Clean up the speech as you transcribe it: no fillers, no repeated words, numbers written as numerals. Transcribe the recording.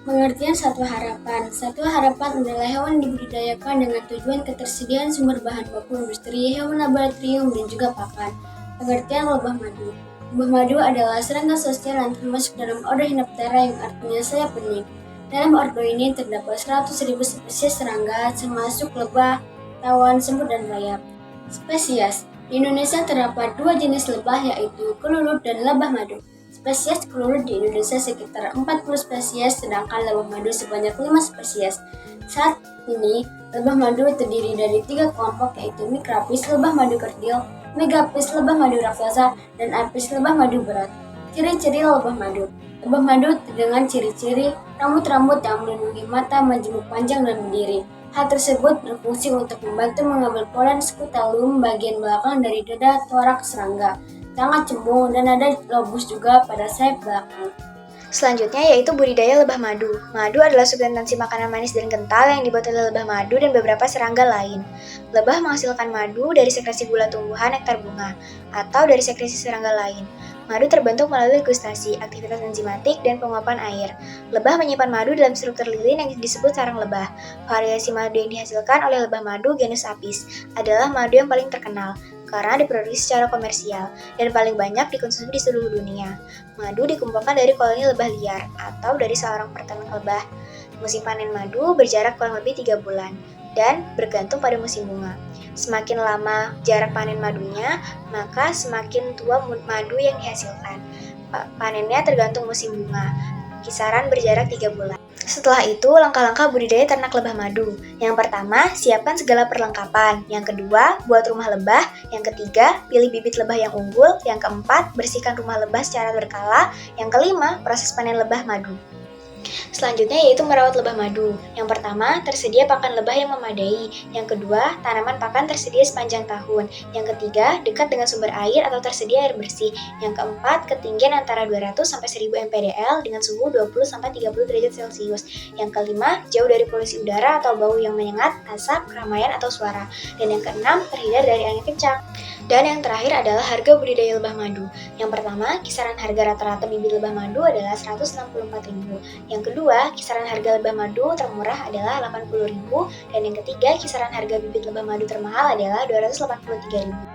Pengertian satwa harapan. Satwa harapan adalah hewan yang dibudidayakan dengan tujuan ketersediaan sumber bahan baku industri, hewan laboratorium, dan juga pakan. Pengertian lebah madu. Lebah madu adalah serangga sosial yang termasuk dalam ordo Hymenoptera yang artinya sayap bening. Dalam ordo ini terdapat 100.000 spesies serangga, termasuk lebah, tawon, semut, dan rayap. Spesies. Di Indonesia terdapat dua jenis lebah, yaitu kelulut dan lebah madu. Spesies kelulut di Indonesia sekitar 40 spesies, sedangkan lebah madu sebanyak 5 spesies. Saat ini, lebah madu terdiri dari 3 kelompok, yaitu Micrapis, lebah madu kerdil, Megapis, lebah madu raksasa, dan Apis, lebah madu berat. Ciri-ciri lebah madu. Lebah madu dengan ciri-ciri rambut-rambut yang melindungi mata, majemuk panjang, dan berdiri. Hal tersebut berfungsi untuk membantu mengambil polen skutalum bagian belakang dari dada toraks serangga. Sangat cembung dan ada lobus juga pada sayap belakang. Selanjutnya yaitu budidaya lebah madu. Madu adalah substansi makanan manis dan kental yang dibuat oleh lebah madu dan beberapa serangga lain. Lebah menghasilkan madu dari sekresi gula tumbuhan nektar bunga atau dari sekresi serangga lain. Madu terbentuk melalui gustasi, aktivitas enzimatik, dan penguapan air. Lebah menyimpan madu dalam struktur lilin yang disebut sarang lebah. Variasi madu yang dihasilkan oleh lebah madu genus Apis adalah madu yang paling terkenal karena diproduksi secara komersial dan paling banyak dikonsumsi di seluruh dunia. Madu dikumpulkan dari koloni lebah liar atau dari seorang peternak lebah. Musim panen madu berjarak kurang lebih 3 bulan dan bergantung pada musim bunga. Semakin lama jarak panen madunya, maka semakin tua madu yang dihasilkan. Panennya tergantung musim bunga, kisaran berjarak 3 bulan. Setelah itu, langkah-langkah budidaya ternak lebah madu. Yang pertama, siapkan segala perlengkapan. Yang kedua, buat rumah lebah. Yang ketiga, pilih bibit lebah yang unggul. Yang keempat, bersihkan rumah lebah secara berkala. Yang kelima, proses panen lebah madu. Selanjutnya yaitu merawat lebah madu. Yang pertama, tersedia pakan lebah yang memadai. Yang kedua, tanaman pakan tersedia sepanjang tahun. Yang ketiga, dekat dengan sumber air atau tersedia air bersih. Yang keempat, ketinggian antara 200 sampai 1000 mPdL dengan suhu 20 sampai 30 derajat Celcius. Yang kelima, jauh dari polusi udara atau bau yang menyengat, asap, keramaian atau suara. Dan yang keenam, terhindar dari angin kencang. Dan yang terakhir adalah harga budidaya lebah madu. Yang pertama, kisaran harga rata-rata bibit lebah madu adalah Rp164.000. Yang kedua, kisaran harga lebah madu termurah adalah Rp80.000. Dan yang ketiga, kisaran harga bibit lebah madu termahal adalah Rp283.000.